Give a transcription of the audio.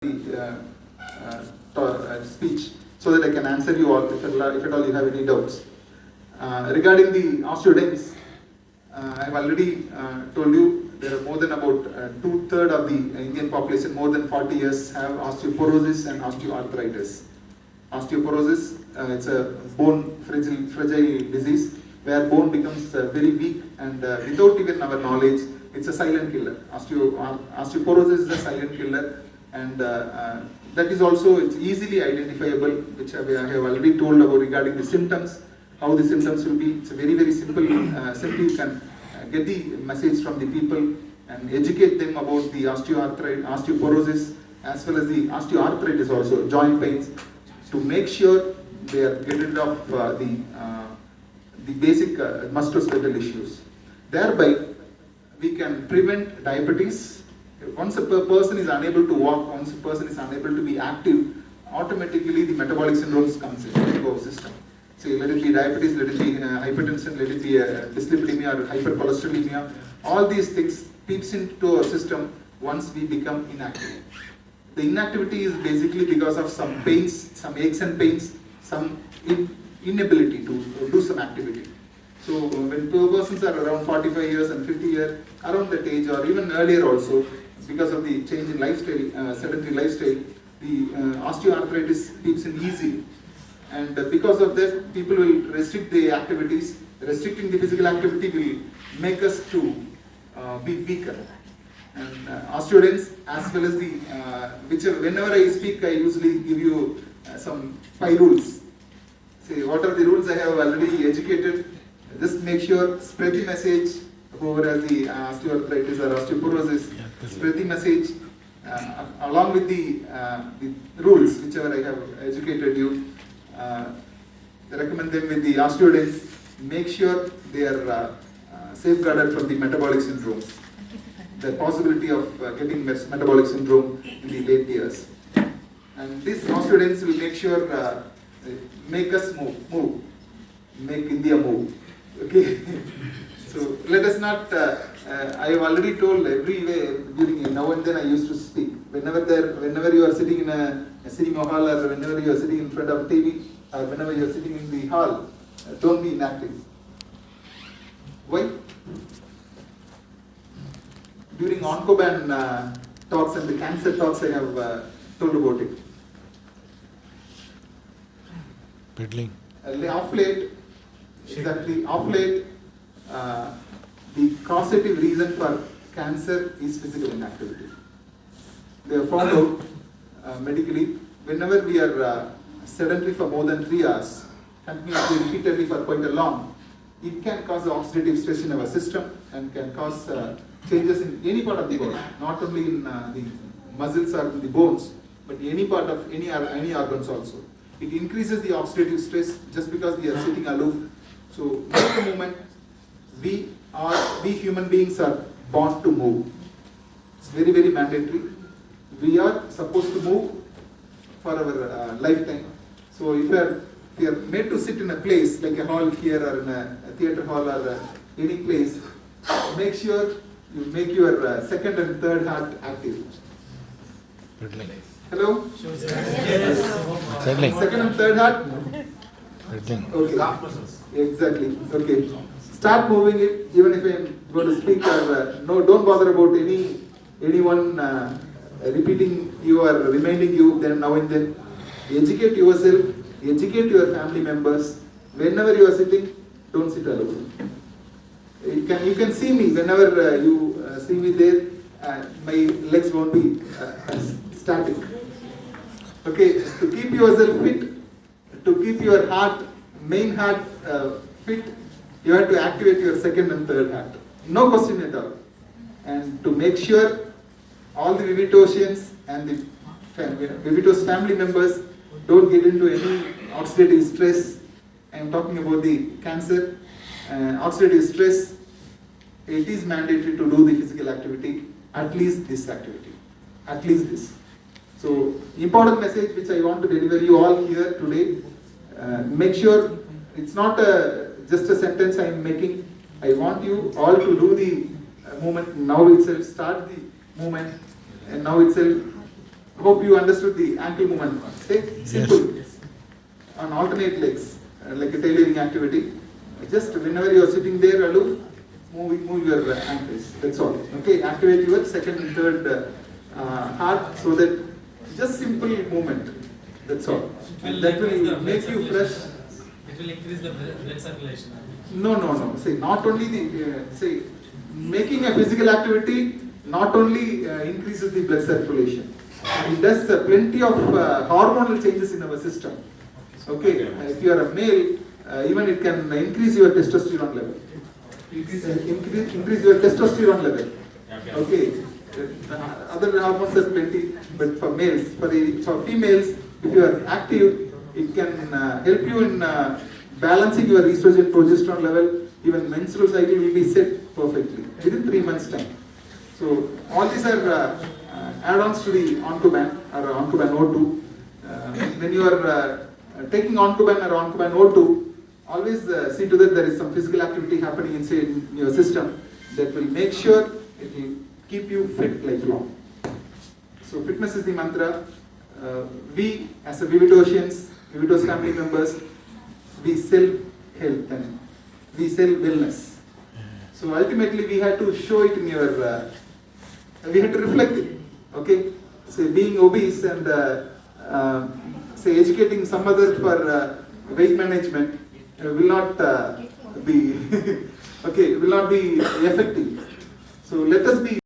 the speech so that I can answer you all if at all you have any doubts. Regarding the osteoderms, I have already told you there are more than about 2/3 of the Indian population, more than 40 years, have osteoporosis and osteoarthritis. Osteoporosis, it's a bone fragile disease where bone becomes very weak and without even our knowledge, it's a silent killer. Osteoporosis is a silent killer, and that is also, it's easily identifiable, which I have already told about regarding the symptoms, how the symptoms will be. It's a very simple. Simply you can get the message from the people and educate them about the osteoporosis as well as the osteoarthritis also, joint pains, to make sure they are getting rid of the basic musculoskeletal issues. Thereby, we can prevent diabetes. Once a person is unable to walk, once a person is unable to be active, automatically the metabolic syndromes comes into our system. So let it be diabetes, let it be hypertension, let it be dyslipidemia or hypercholesterolemia. All these things peeps into our system once we become inactive. The inactivity is basically because of some pains, some aches and pains, some inability to do some activity. So when persons are around 45 years and 50 years, around that age or even earlier also, because of the change in lifestyle, sedentary lifestyle, the osteoarthritis peeps in easily. And because of that, people will restrict the activities. Restricting the physical activity will make us to be weaker. And osteoderms, as well as the, whenever I speak, I usually give you some 5 rules. See, what are the rules I have already educated? Just make sure, spread the message, whoever has the osteoarthritis or osteoporosis, spread the message along with the rules, whichever I have educated you. Recommend them with the osteoderms. Make sure they are safeguarded from the metabolic syndromes, the possibility of getting metabolic syndrome in the late years. And these osteoderms will make sure, make us move, make India move. Okay. So let us not. I have already told every way during now and then I used to speak. Whenever you are sitting in a cinema hall or whenever you are sitting in front of TV or whenever you are sitting in the hall, don't be inactive. Why? During Oncoban talks and the cancer talks, I have told about it. Peddling. Off late, exactly. Off late, the causative reason for cancer is physical inactivity. They have found out medically, whenever we are sedentary for more than 3 hours, continuously, repeatedly for quite a long, it can cause oxidative stress in our system and can cause changes in any part of the body, not only in the muscles or in the bones, but any part of any organs also. It increases the oxidative stress just because we are sitting aloof. So, at the moment, we human beings are born to move. It's very mandatory. We are supposed to move for our lifetime. So if we are made to sit in a place like a hall here or in a theatre hall or any place, make sure you make your second and third heart active. Hello? Settling. Second and third heart? Settling. Okay. Exactly. Okay. Start moving it, even if I am going to speak or no, don't bother about anyone repeating you or reminding you then now and then. Educate yourself, educate your family members. Whenever you are sitting, don't sit alone. You can see me whenever you see me there. My legs won't be static. Okay, to keep yourself fit, to keep your main heart fit, you have to activate your second and third heart. No question at all. And to make sure all the Vivitosians and the Vivitos family members don't get into any oxidative stress. I am talking about the cancer, oxidative stress. It is mandatory to do the physical activity, at least this activity, at least this. So, important message which I want to deliver you all here today. Make sure it's not just a sentence I am making. I want you all to do the movement now itself. Start the movement and now itself. hope you understood the ankle movement. Okay, simple. On alternate legs, like a tailoring activity. Just whenever you are sitting there, aloof, move your ankles. That's all. Okay, activate your second and third heart so that just simple movement. That's all. And that will make you fresh. It will increase the blood circulation. No. Say not only the making a physical activity not only increases the blood circulation. It does plenty of hormonal changes in our system. Okay, if you are a male, even it can increase your testosterone level. Increase your testosterone level. Okay, other hormones are plenty, but for males, for females, if you are active, it can help you in balancing your estrogen progesterone level. Even menstrual cycle will be set perfectly within 3 months time. So all these are add-ons to the Oncoban or Oncoban O2. When you are taking Oncoban or Oncoban O2, always see to that there is some physical activity happening inside in your system that will make sure it will keep you fit lifelong. So fitness is the mantra. We as a Vividosians, Vividos family members, we sell health and we sell wellness. So ultimately we had to show it in your, we had to reflect it. Okay, say being obese and say educating some other for weight management will not be okay, will not be effective. So let us be